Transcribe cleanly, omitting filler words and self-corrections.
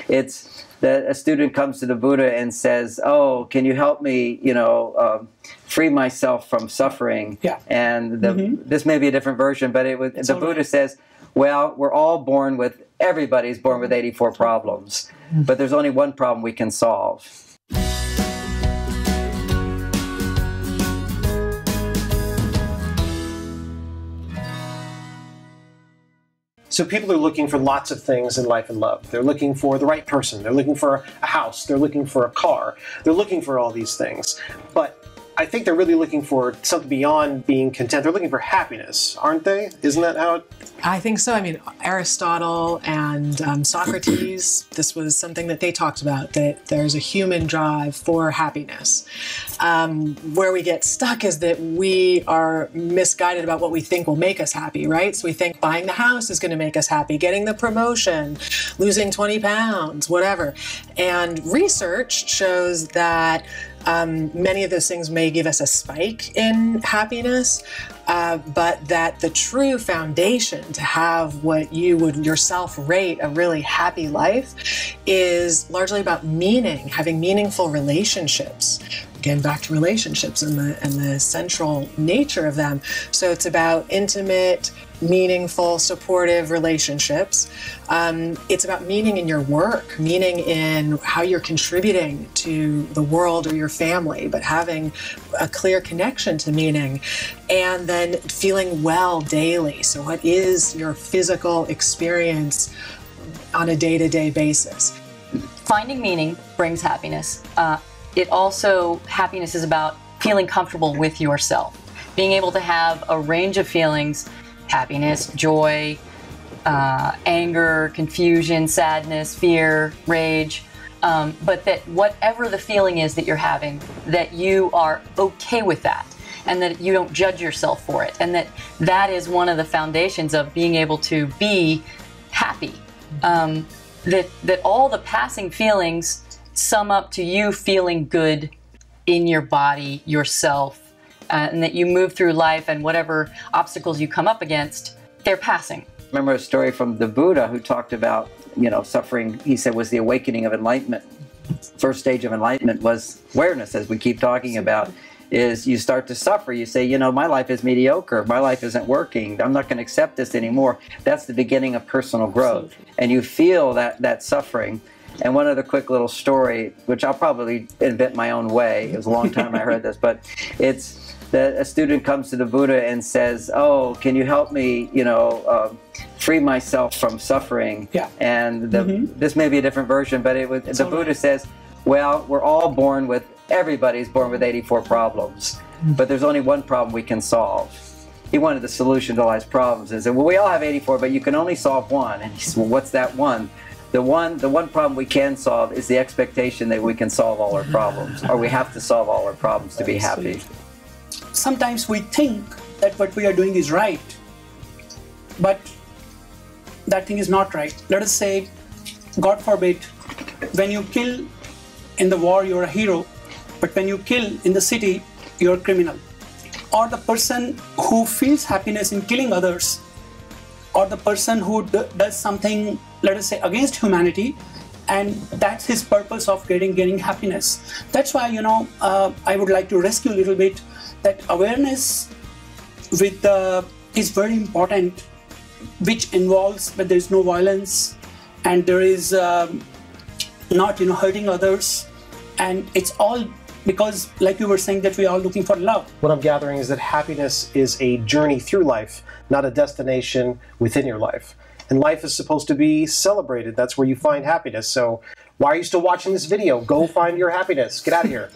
It's that a student comes to the Buddha and says, "Oh, can you help me, free myself from suffering?" Yeah. And this may be a different version, but the Buddha says, "Well, we're all born with, everybody's born with 84 problems, but there's only one problem we can solve." So people are looking for lots of things in life and love. They're looking for the right person. They're looking for a house. They're looking for a car. They're looking for all these things. But I think they're really looking for something beyond being content. They're looking for happiness, aren't they? Isn't that how it... I think so. I mean, Aristotle and Socrates, this was something that they talked about, that there's a human drive for happiness. Where we get stuck is that we are misguided about what we think will make us happy, right? So we think buying the house is going to make us happy, getting the promotion, losing 20 pounds, whatever. And research shows that many of those things may give us a spike in happiness, but that the true foundation to have what you would yourself rate a really happy life is largely about meaning, having meaningful relationships. Again, back to relationships and the central nature of them. So it's about intimate, meaningful, supportive relationships. It's about meaning in your work, meaning in how you're contributing to the world or your family, but having a clear connection to meaning. And then feeling well daily. So what is your physical experience on a day-to-day basis? Finding meaning brings happiness. Happiness is about feeling comfortable with yourself. Being able to have a range of feelings, happiness, joy, anger, confusion, sadness, fear, rage, but that whatever the feeling is that you're having, that you are okay with that, and that you don't judge yourself for it, and that is one of the foundations of being able to be happy. That all the passing feelings sum up to you feeling good in your body, yourself, and that you move through life and whatever obstacles you come up against, they're passing. Remember a story from the Buddha who talked about, suffering, he said, was the awakening of enlightenment. First stage of enlightenment was awareness, as we keep talking about, is you start to suffer. You say, my life is mediocre. My life isn't working. I'm not going to accept this anymore. That's the beginning of personal growth. And you feel that suffering. And one other quick little story, which I'll probably invent my own way. It was a long time I heard this, but it's that a student comes to the Buddha and says, "Oh, can you help me, free myself from suffering?" Yeah. And this may be a different version, but the Buddha says, "Well, we're all born with, everybody's born with 84 problems, but there's only one problem we can solve." He wanted the solution to all his problems and said, "Well, we all have 84, but you can only solve one." And he said, "Well, what's that one?" The one problem we can solve is the expectation that we can solve all our problems, or we have to solve all our problems to be happy. Sometimes we think that what we are doing is right, but that thing is not right. Let us say, God forbid, when you kill in the war, you're a hero, but when you kill in the city, you're a criminal. Or the person who feels happiness in killing others, or the person who does something, let us say, against humanity, and that's his purpose of getting happiness. That's why, I would like to rescue a little bit that awareness is very important, which involves that there is no violence and there is not hurting others, and it's all because, like you were saying, that we are looking for love. What I'm gathering is that happiness is a journey through life, not a destination within your life. And life is supposed to be celebrated. That's where you find happiness. So why are you still watching this video? Go find your happiness. Get out of here.